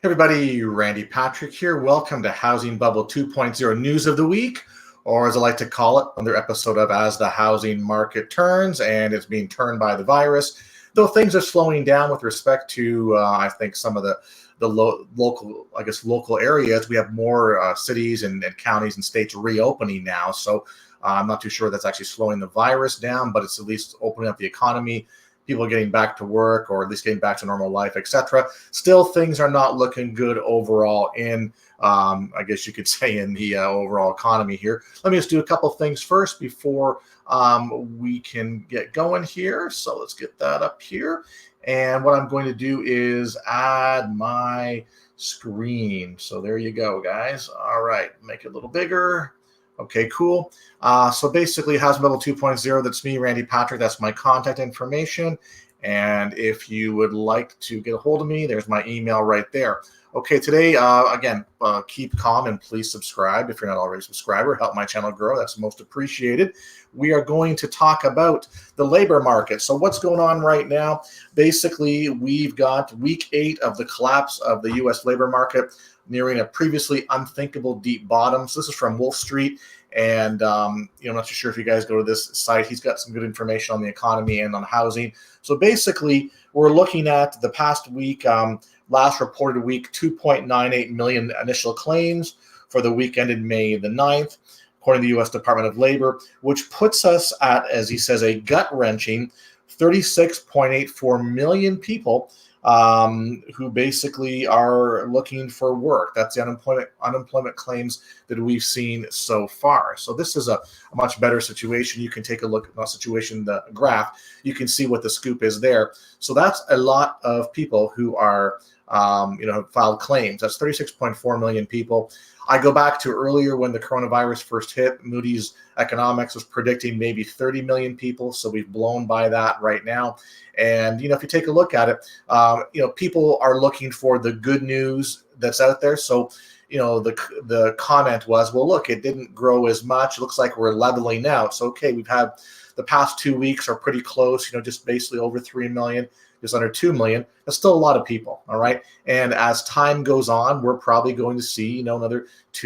Everybody, Randy Patrick here. Welcome to Housing Bubble 2.0 News of the Week, or as I like to call it, another episode of As the Housing Market Turns, and it's being turned by the virus. Though things are slowing down with respect to, I think, some of the local areas. We have more cities and counties and states reopening now. So I'm not too sure that's actually slowing the virus down, but it's at least opening up the economy. People are getting back to work, or at least getting back to normal life, etc. Still, things are not looking good overall in, I guess you could say, in the overall economy here. Let me just do a couple things first before we can get going here. So let's get that up here. And what I'm going to do is add my screen. So there you go, guys. All right, make it a little bigger. Okay, cool. So basically, Housing Bubble 2.0, that's me, Randy Patrick. That's my contact information. And if you would like to get a hold of me, there's my email right there. Okay, today, again, keep calm and please subscribe if you're not already a subscriber. Help my channel grow. That's most appreciated. We are going to talk about the labor market. So what's going on right now? Basically, we've got week 8 of the collapse of the U.S. labor market, nearing a previously unthinkable deep bottom. So this is from Wolf Street. And, I'm not too sure if you guys go to this site. He's got some good information on the economy and on housing. So basically, we're looking at the past week, last reported week, 2.98 million initial claims for the week ended May the 9th, according to the U.S. Department of Labor, which puts us at, as he says, a gut-wrenching 36.84 million people who basically are looking for work. That's the unemployment claims that we've seen so far. So this is a much better situation. You can take a look at the situation, the graph. You can see what the scoop is there. So that's a lot of people who are, have filed claims. That's 36.4 million people. I go back to earlier when the coronavirus first hit. Moody's Economics was predicting maybe 30 million people. So we've blown by that right now. And, if you take a look at it, people are looking for the good news that's out there. So, the comment was, well, look, it didn't grow as much. It looks like we're leveling out. So, okay, we've had the past 2 weeks are pretty close, just basically over 3 million. Just under 2 million. That's still a lot of people, all right? And as time goes on, we're probably going to see, another at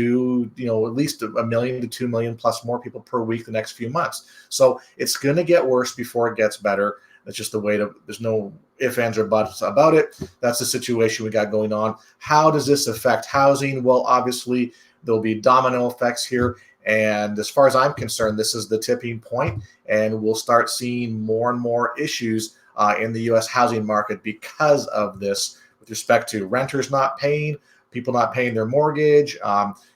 least 1 million to 2 million plus more people per week the next few months. So it's going to get worse before it gets better. That's just the way there's no ifs, ands, or buts about it. That's the situation we got going on. How does this affect housing? Well, obviously, there'll be domino effects here. And as far as I'm concerned, this is the tipping point, and we'll start seeing more and more issues in the U.S. housing market because of this, with respect to renters not paying, people not paying their mortgage,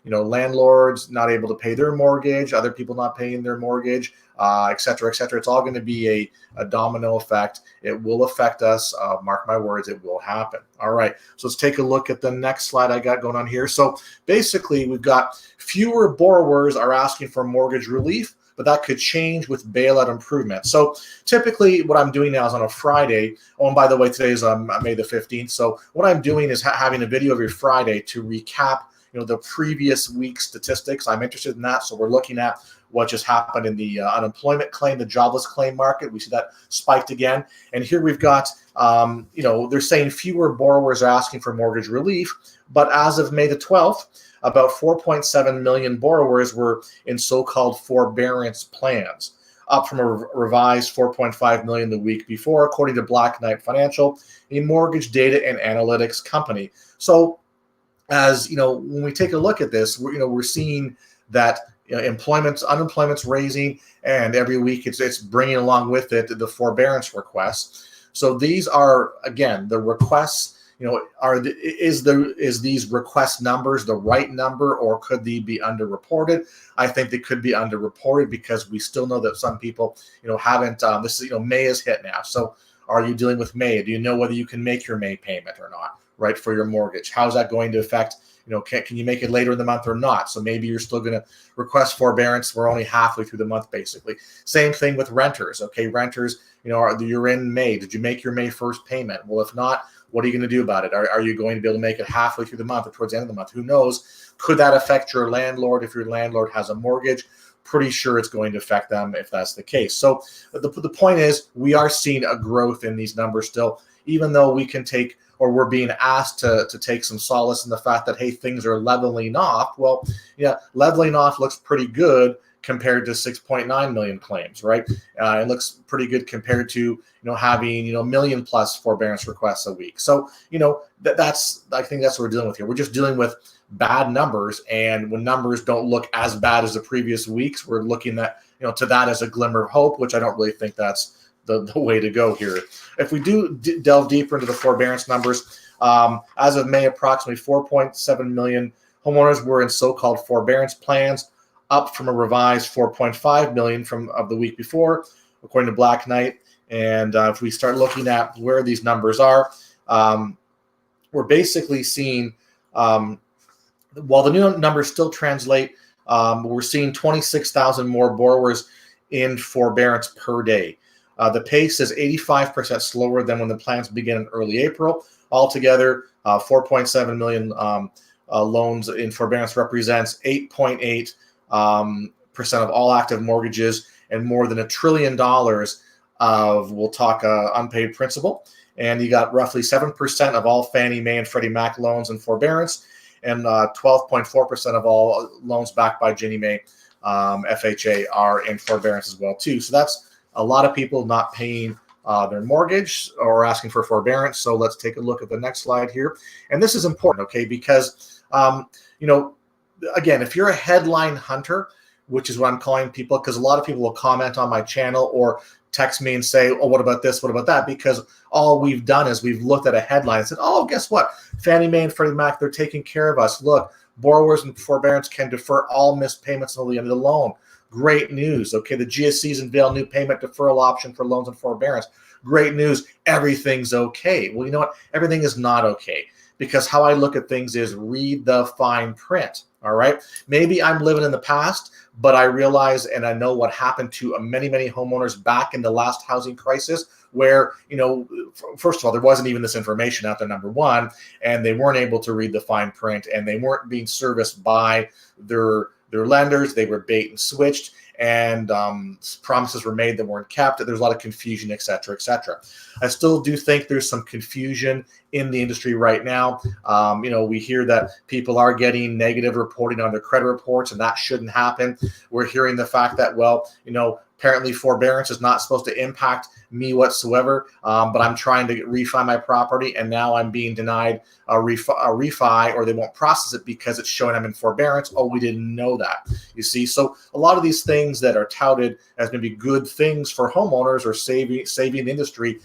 landlords not able to pay their mortgage, other people not paying their mortgage, et cetera, et cetera. It's all going to be a domino effect. It will affect us. Mark my words, it will happen. All right, so let's take a look at the next slide I got going on here. So basically, we've got fewer borrowers are asking for mortgage relief, but that could change with bailout improvement. So typically what I'm doing now is on a Friday. Oh, and by the way, today is May the 15th. So what I'm doing is having a video every Friday to recap, the previous week's statistics. I'm interested in that. So we're looking at what just happened in the unemployment claim, the jobless claim market. We see that spiked again. And here we've got, they're saying fewer borrowers are asking for mortgage relief. But as of May the 12th, about 4.7 million borrowers were in so-called forbearance plans, up from a revised 4.5 million the week before, according to Black Knight Financial, a mortgage data and analytics company. So, as when we take a look at this, we're seeing that unemployment's raising, and every week it's bringing along with it the forbearance requests. So these are, again, the requests. Is these request numbers the right number, or could they be underreported? I think they could be underreported because we still know that some people, haven't. This is, May is hit now. So are you dealing with May? Do you know whether you can make your May payment or not, right, for your mortgage? How's that going to affect? Can you make it later in the month or not? So maybe you're still going to request forbearance. We're only halfway through the month, basically. Same thing with renters. Okay, renters, you're in May. Did you make your May 1st payment? Well, if not, what are you going to do about it? Are you going to be able to make it halfway through the month or towards the end of the month? Who knows? Could that affect your landlord if your landlord has a mortgage? Pretty sure it's going to affect them if that's the case. So the point is, we are seeing a growth in these numbers still, even though we can take or we're being asked to take some solace in the fact that, hey, things are leveling off. Well, yeah, leveling off looks pretty good compared to 6.9 million claims, right? It looks pretty good compared to having million plus forbearance requests a week. So that's I think that's what we're dealing with here. We're just dealing with bad numbers, and when numbers don't look as bad as the previous weeks, we're looking at to that as a glimmer of hope, which I don't really think that's the way to go here. If we do delve deeper into the forbearance numbers, as of May, approximately 4.7 million homeowners were in so-called forbearance plans, up from a revised 4.5 million of the week before, according to Black Knight. And if we start looking at where these numbers are, we're basically seeing, while the new numbers still translate, we're seeing 26,000 more borrowers in forbearance per day. The pace is 85% slower than when the plans began in early April. Altogether, 4.7 million loans in forbearance represents 8.8% of all active mortgages and more than $1 trillion of, we'll talk, unpaid principal. And you got roughly 7% of all Fannie Mae and Freddie Mac loans in forbearance, and 12.4% of all loans backed by Ginnie Mae, FHA, are in forbearance as well too. So that's a lot of people not paying their mortgage or asking for forbearance. So let's take a look at the next slide here. And this is important, okay, because again, if you're a headline hunter, which is what I'm calling people, because a lot of people will comment on my channel or text me and say, oh, what about this? What about that? Because all we've done is we've looked at a headline and said, oh, guess what? Fannie Mae and Freddie Mac, they're taking care of us. Look, borrowers in forbearance can defer all missed payments until the end of the loan. Great news. Okay, the GSEs unveil new payment deferral option for loans in forbearance. Great news. Everything's okay. Well, you know what? Everything is not okay, because how I look at things is read the fine print. All right. Maybe I'm living in the past, but I realize and I know what happened to many, many homeowners back in the last housing crisis, where, first of all, there wasn't even this information out there, number one, and they weren't able to read the fine print, and they weren't being serviced by their lenders. They were bait and switched, and promises were made that weren't kept. There's a lot of confusion, et cetera, et cetera. I still do think there's some confusion in the industry right now. We hear that people are getting negative reporting on their credit reports, and that shouldn't happen. We're hearing the fact that, apparently forbearance is not supposed to impact me whatsoever, but I'm trying to refi my property, and now I'm being denied a refi, or they won't process it because it's showing I'm in forbearance. Oh, we didn't know that. You see, so a lot of these things that are touted as maybe good things for homeowners or saving the industry,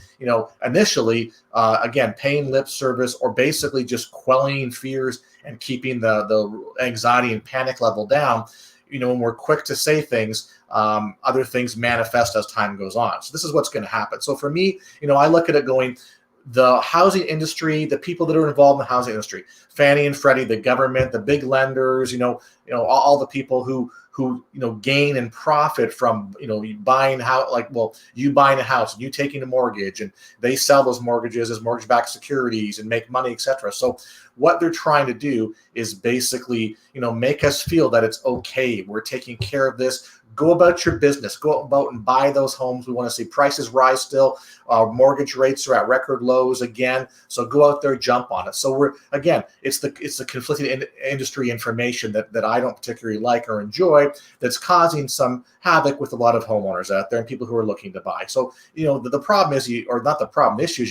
initially, again, paying lip service or basically just quelling fears and keeping the anxiety and panic level down. When we're quick to say things, other things manifest as time goes on. So this is what's going to happen. So for me, I look at it going, the housing industry, the people that are involved in the housing industry, Fannie and Freddie, the government, the big lenders, all the people who gain and profit from you buying you buying a house and you taking a mortgage, and they sell those mortgages as mortgage-backed securities and make money, etc. So what they're trying to do is basically make us feel that it's okay, we're taking care of this. Go about your business. Go about and buy those homes. We want to see prices rise still. Mortgage rates are at record lows again. So go out there, jump on it. So it's the conflicting industry information that I don't particularly like or enjoy, that's causing some havoc with a lot of homeowners out there and people who are looking to buy. So the problem is, you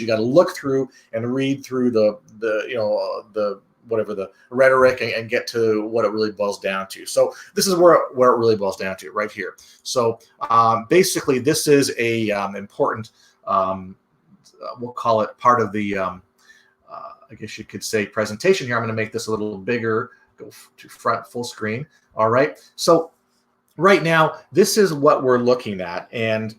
got to look through and read through the whatever the rhetoric and get to what it really boils down to. So this is where it really boils down to right here. So basically, this is a important, we'll call it part of the, I guess you could say, presentation here. I'm going to make this a little bigger, go to front full screen. All right. So right now, this is what we're looking at. And,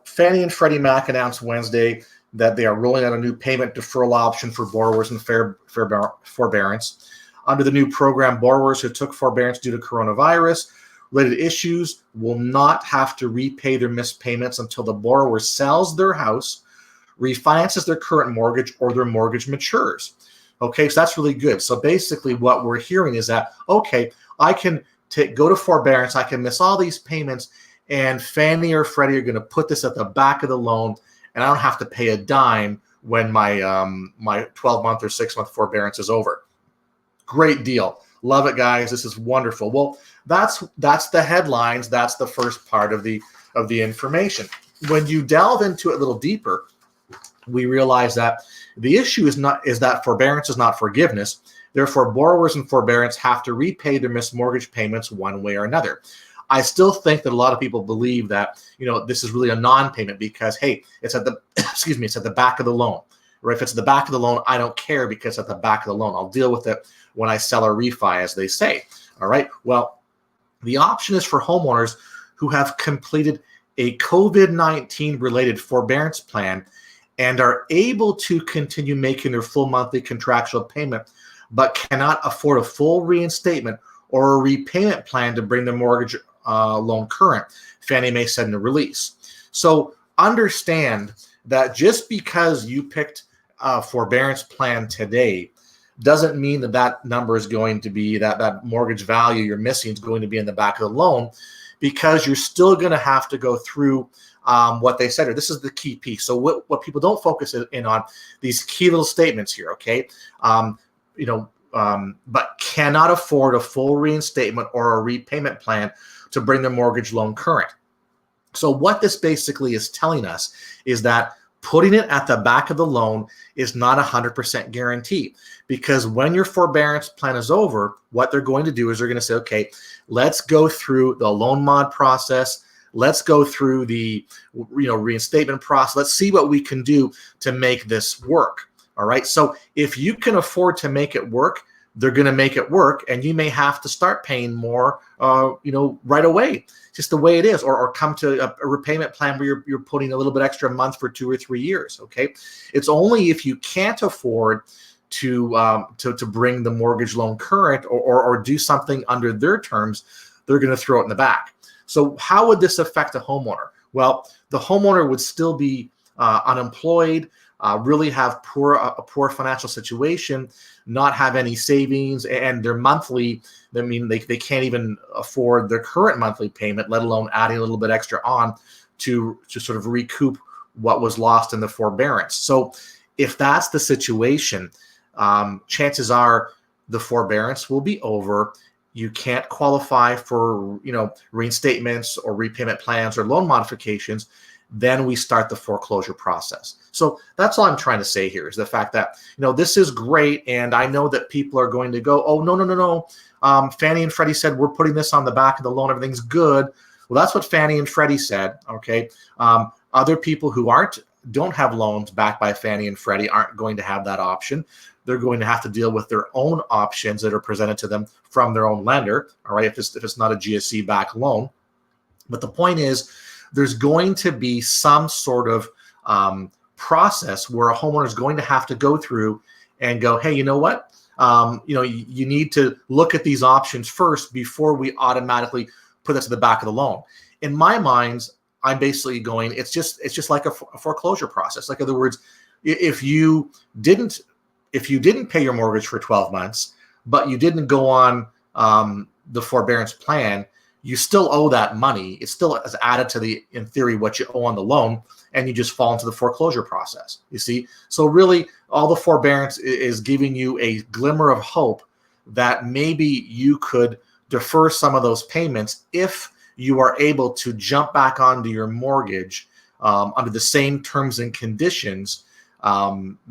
Fannie and Freddie Mac announced Wednesday that they are rolling out a new payment deferral option for borrowers in forbearance. Under the new program, borrowers who took forbearance due to coronavirus-related issues will not have to repay their missed payments until the borrower sells their house, refinances their current mortgage, or their mortgage matures. Okay, so that's really good. So basically what we're hearing is that, okay, I can go to forbearance, I can miss all these payments, and Fannie or Freddie are going to put this at the back of the loan, and I don't have to pay a dime when my 12-month or 6-month forbearance is over. Great deal. Love it, guys. This is wonderful. Well, that's the headlines. That's the first part of the information. When you delve into it a little deeper, we realize that the issue is that forbearance is not forgiveness. Therefore, borrowers in forbearance have to repay their missed mortgage payments one way or another. I still think that a lot of people believe that, this is really a non-payment because, hey, it's at the it's at the back of the loan. Or if it's at the back of the loan, I don't care because it's at the back of the loan. I'll deal with it when I sell or refi, as they say. All right. Well, the option is for homeowners who have completed a COVID-19 related forbearance plan and are able to continue making their full monthly contractual payment, but cannot afford a full reinstatement or a repayment plan to bring the mortgage loan current, Fannie Mae said in the release. So understand that just because you picked a forbearance plan today doesn't mean that number is going to be, that mortgage value you're missing is going to be in the back of the loan, because you're still going to have to go through what they said. Or this is the key piece. So what people don't focus in on, these key little statements here, okay? But cannot afford a full reinstatement or a repayment plan to bring the mortgage loan current. So what this basically is telling us is that putting it at the back of the loan is not 100% guarantee, because when your forbearance plan is over, what they're going to do is they're going to say, okay, let's go through the loan mod process. Let's go through the reinstatement process. Let's see what we can do to make this work. All right. So if you can afford to make it work, they're going to make it work, and you may have to start paying more, right away, just the way it is, or come to a repayment plan where you're putting a little bit extra a month for 2 or 3 years. Okay. It's only if you can't afford to bring the mortgage loan current or do something under their terms, they're going to throw it in the back. So how would this affect a homeowner? Well, the homeowner would still be unemployed, really have a poor financial situation, not have any savings, and their monthly, they can't even afford their current monthly payment, let alone adding a little bit extra on to sort of recoup what was lost in the forbearance. So if that's the situation, chances are the forbearance will be over. You can't qualify for, reinstatements or repayment plans or loan modifications. Then we start the foreclosure process. So that's all I'm trying to say here, is the fact that, this is great. And I know that people are going to go, oh, no. Fannie and Freddie said we're putting this on the back of the loan. Everything's good. Well, that's what Fannie and Freddie said. Okay. Other people who don't have loans backed by Fannie and Freddie aren't going to have that option. They're going to have to deal with their own options that are presented to them from their own lender. All right. If it's not a GSE backed loan. But the point is, there's going to be some sort of process where a homeowner is going to have to go through and go, hey, you know what? You need to look at these options first before we automatically put that to the back of the loan. In my mind, I'm basically going, it's just like a foreclosure process. Like, in other words, if you didn't pay your mortgage for 12 months, but you didn't go on the forbearance plan, you still owe that money. It still is added to in theory, what you owe on the loan, and you just fall into the foreclosure process, you see? So really, all the forbearance is giving you a glimmer of hope that maybe you could defer some of those payments if you are able to jump back onto your mortgage under the same terms and conditions,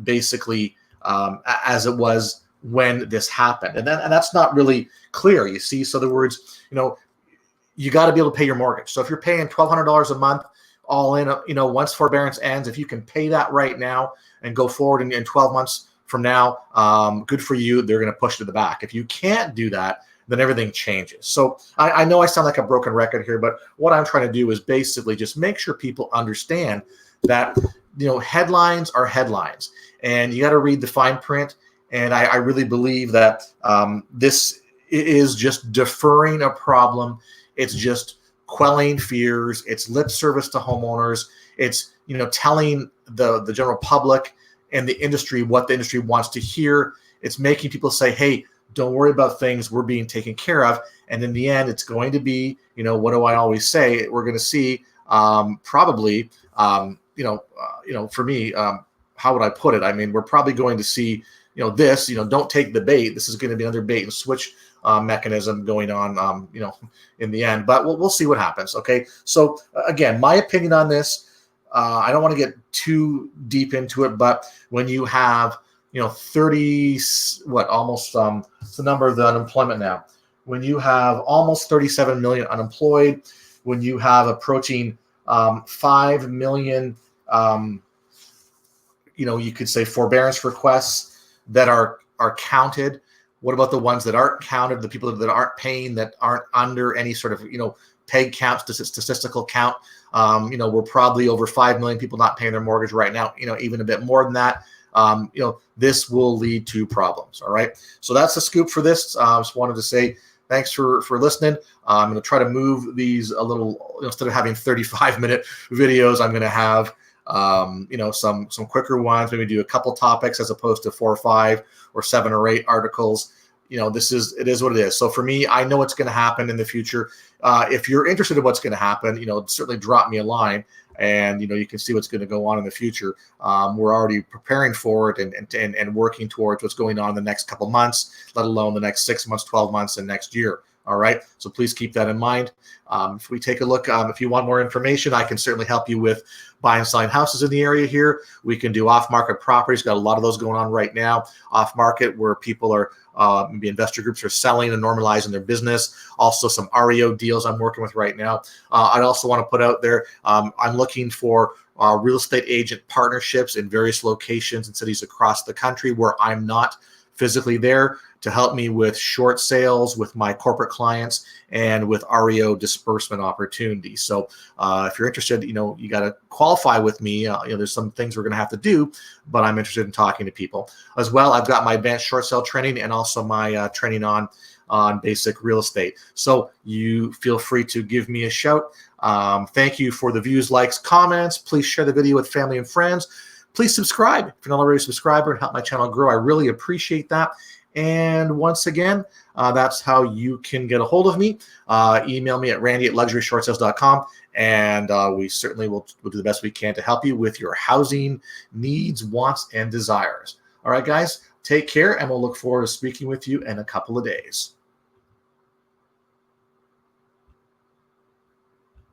basically, as it was when this happened. And that's not really clear, you see? So in other words, you got to be able to pay your mortgage. So if you're paying $1,200 a month all in, once forbearance ends, if you can pay that right now and go forward in 12 months from now, good for you. They're going to push to the back. If you can't do that, then everything changes. So I know I sound like a broken record here, but what I'm trying to do is basically just make sure people understand that, headlines are headlines, and you got to read the fine print. And I really believe that this is just deferring a problem. It's just quelling fears. It's lip service to homeowners. It's, telling the general public and the industry what the industry wants to hear. It's making people say, hey, don't worry about things. We're being taken care of. And in the end, it's going to be, what do I always say? We're going to see probably, for me, how would I put it? I mean, we're probably going to see, this, don't take the bait. This is going to be another bait and switch mechanism going on, in the end. But we'll see what happens. Okay. So again, my opinion on this, I don't want to get too deep into it, but when you have, 30, almost, it's the number of the unemployment now. When you have almost 37 million unemployed, when you have approaching 5 million, you could say forbearance requests that are counted. What about the ones that aren't counted, the people that aren't paying, that aren't under any sort of, peg count, statistical count? We're probably over 5 million people not paying their mortgage right now, even a bit more than that. This will lead to problems. All right. So that's the scoop for this. Just wanted to say thanks for listening. I'm going to try to move these a little, instead of having 35-minute videos, I'm going to have, some quicker ones, maybe do a couple topics as opposed to 4 or 5 or 7 or 8 articles. It is what it is. So for me, I know what's going to happen in the future. If you're interested in what's going to happen, certainly drop me a line, and you can see what's going to go on in the future. We're already preparing for it and working towards what's going on in the next couple months, let alone the next 6 months, 12 months, and next year. All right. So please keep that in mind. If we take a look, if you want more information, I can certainly help you with buying and selling houses in the area here. We can do off-market properties. Got a lot of those going on right now. Off-market, where people are, maybe investor groups are selling and normalizing their business. Also some REO deals I'm working with right now. I'd also want to put out there, I'm looking for real estate agent partnerships in various locations and cities across the country where I'm not physically there, to help me with short sales with my corporate clients and with REO disbursement opportunities. So if you're interested, you got to qualify with me. There's some things we're going to have to do, but I'm interested in talking to people as well. I've got my advanced short sale training and also my training on basic real estate. So you feel free to give me a shout. Thank you for the views, likes, comments. Please share the video with family and friends. Please subscribe if you're not already a subscriber, and help my channel grow. I really appreciate that. And once again, that's how you can get a hold of me. Email me at randy@luxuryshortsales.com, and we certainly will do the best we can to help you with your housing needs, wants, and desires. All right, guys, take care, and we'll look forward to speaking with you in a couple of days.